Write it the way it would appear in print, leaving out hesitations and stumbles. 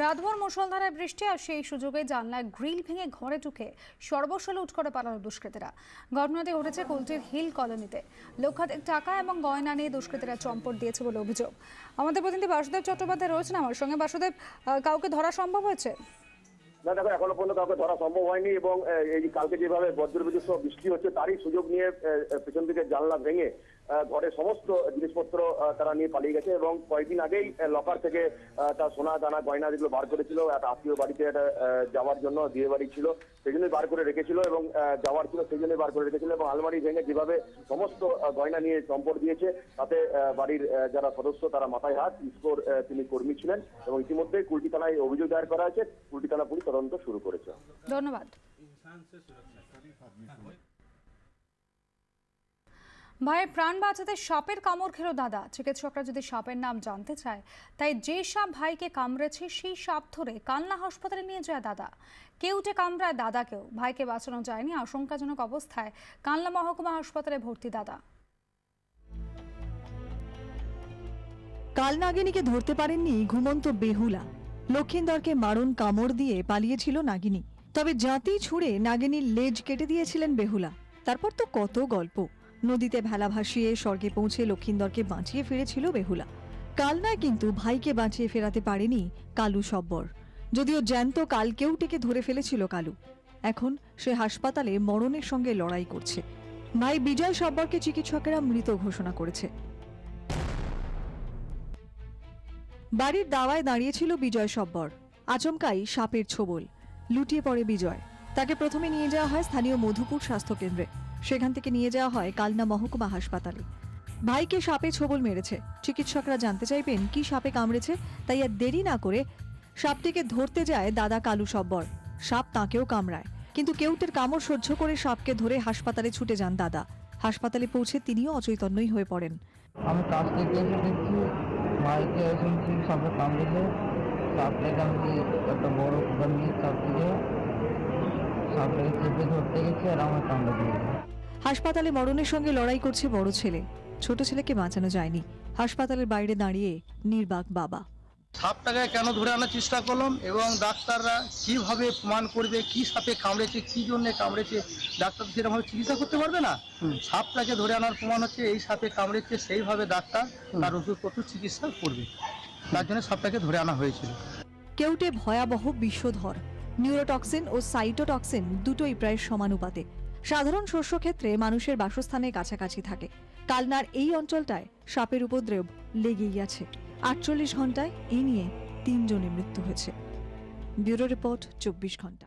রাতভর মুষলধারায় বৃষ্টি আর সেই সুযোগে জানলায় গ্রিল ভেঙে ঘরে ঢুকে সর্বস্ব লুট করে পালানো দুষ্কৃতীরা। ঘটনাটি ঘটেছে কুলটির হিল কলোনিতে। লক্ষাধিক টাকা এবং গয়না নিয়ে দুষ্কৃতীরা চম্পট দিয়েছে বলে অভিযোগ। আমাদের প্রতিনিধি বাসুদেব চট্টোপাধ্যায় রয়েছেন আমার সঙ্গে। বাসুদেব, কাউকে ধরা সম্ভব হয়েছে? না দেখো, এখনো পর্যন্ত কাউকে ধরা সম্ভব হয়নি এবং এই কালকে যেভাবে বজ্রবিদ্যুৎ সহ বৃষ্টি হচ্ছে তারই সুযোগ নিয়ে পেছন দিকে জানলা ভেঙে ঘরের সমস্ত জিনিসপত্র তারা নিয়ে পালিয়ে গেছে এবং কয়েকদিন আগেই লকার থেকে তার সোনা দানা গয়না যেগুলো বার করেছিল, একটা আত্মীয় বাড়িতে যাওয়ার জন্য, বিয়ে বাড়ি ছিল সেই জন্যই বার করে রেখেছিল এবং যাওয়ার ছিল সেই জন্যই বার করে রেখেছিল এবং আলমারি ভেঙে যেভাবে সমস্ত গয়না নিয়ে চম্পট দিয়েছে তাতে বাড়ির যারা সদস্য তারা মাথায় হাত। ইসকোর তিনি কর্মী ছিলেন এবং ইতিমধ্যে কুলটি থানায় অভিযোগ দায়ের করা হয়েছে। কুলটি থানা পুলিশ তদন্ত শুরু করেছে। ধন্যবাদ। ভাইয়ের প্রাণ বাঁচাতে সাপের কামড় খেলো দাদা। চিকিৎসকরা যদি সাপের নাম জানতে চায়, তাই যে সাপ ভাইকে কামড়েছে সেই সাপ ধরে কালনা হাসপাতালে নিয়ে যায় দাদা। কেউটে কামড়ায় দাদাকেও। ভাইকে বাঁচানো যায়নি, আশঙ্কাজনক অবস্থায় কালনা মহকুমা হাসপাতালে ভর্তি দাদা। কালনাগিনীকে ধরতে পারেননি ঘুমন্ত বেহুলা। লক্ষিন্দরকে মারণ কামড় দিয়ে পালিয়েছিল নাগিনী। তবে জাতি ছুঁড়ে নাগিনীর লেজ কেটে দিয়েছিলেন বেহুলা। তারপর তো কত গল্প। নদীতে ভেলা ভাসিয়ে স্বর্গে পৌঁছে লক্ষিন্দরকে বাঁচিয়ে ফিরেছিল বেহুলা। কালনায় কিন্তু ভাইকে বাঁচিয়ে ফেরাতে পারেনি কালু সব্বর। যদিও জ্যান্ত কালকেউটেকে ধরে ফেলেছিল কালু। এখন সে হাসপাতালে মরণের সঙ্গে লড়াই করছে। ভাই বিজয় সব্বরকে চিকিৎসকেরা মৃত ঘোষণা করেছে। বাড়ির দাওয়ায় দাঁড়িয়েছিল বিজয় সব্বর। আচমকাই সাপের ছোবল। লুটিয়ে পড়ে বিজয়। তাকে প্রথমে নিয়ে যাওয়া হয় স্থানীয় মধুপুর স্বাস্থ্যকেন্দ্রে। সেখান থেকে নিয়ে যাওয়া হয় কালনা মহকুমা হাসপাতালে। ভাইকে সাপে ছোবল মেরেছে। চিকিৎসকরা জানতে চাইবেন কি সাপে কামড়েছে, তাই আর দেরি না করে সাপটিকে ধরতে যায় দাদা কালু সব্বর। সাপ তাঁকেও কামড়ায়, কিন্তু কেউটের কামড় সহ্য করে সাপকে ধরে হাসপাতালে ছুটে যান দাদা। হাসপাতালে পৌঁছে তিনিও অচৈতন্যই হয়ে পড়েন। আমি কাছ থেকে এসে দেখছি ভাইকে শুনছি সাপে কামড়েছে। সাপটাকে আমি একটা বড় কুকার নিয়ে সাপটাকে চেপে ধরতে গেছি আর আমার কামড়ে দিয়েছে। হাসপাতালে মরণের সঙ্গে লড়াই করছে বড় ছেলে। ছোট ছেলেকে বাঁচানো যায়নি। হাসপাতালের বাইরে দাঁড়িয়ে নির্বাক বাবা। সাপটাকে কেন ধরে আনার চেষ্টা করলাম এবং ডাক্তাররা কিভাবে প্রমাণ করবে কি সাপে কামড়েছে, কি জন্য কামড়েছে, ডাক্তার সেরকমভাবে চিকিৎসা করতে পারবে না। সাপটাকে ধরে আনার প্রমাণ হচ্ছে এই সাপে কামড়েছে, সেইভাবে ডাক্তার তার ওষুধপত্র চিকিৎসা করবে। তার জন্য সাপটাকে ধরে আনা হয়েছিল। কেউটে ভয়াবহ বিষধর। নিউরোটক্সিন ও সাইটোটক্সিন দুটোই প্রায় সমানুপাতে। সাধারণ শস্য ক্ষেত্রে মানুষের বাসস্থানের কাছাকাছি থাকে। কালনার এই অঞ্চলটায় সাপের উপদ্রব লেগেই আছে। 48 ঘন্টায় এই নিয়ে 3 জনের মৃত্যু হয়েছে। ব্যুরো রিপোর্ট, 24 ঘন্টা।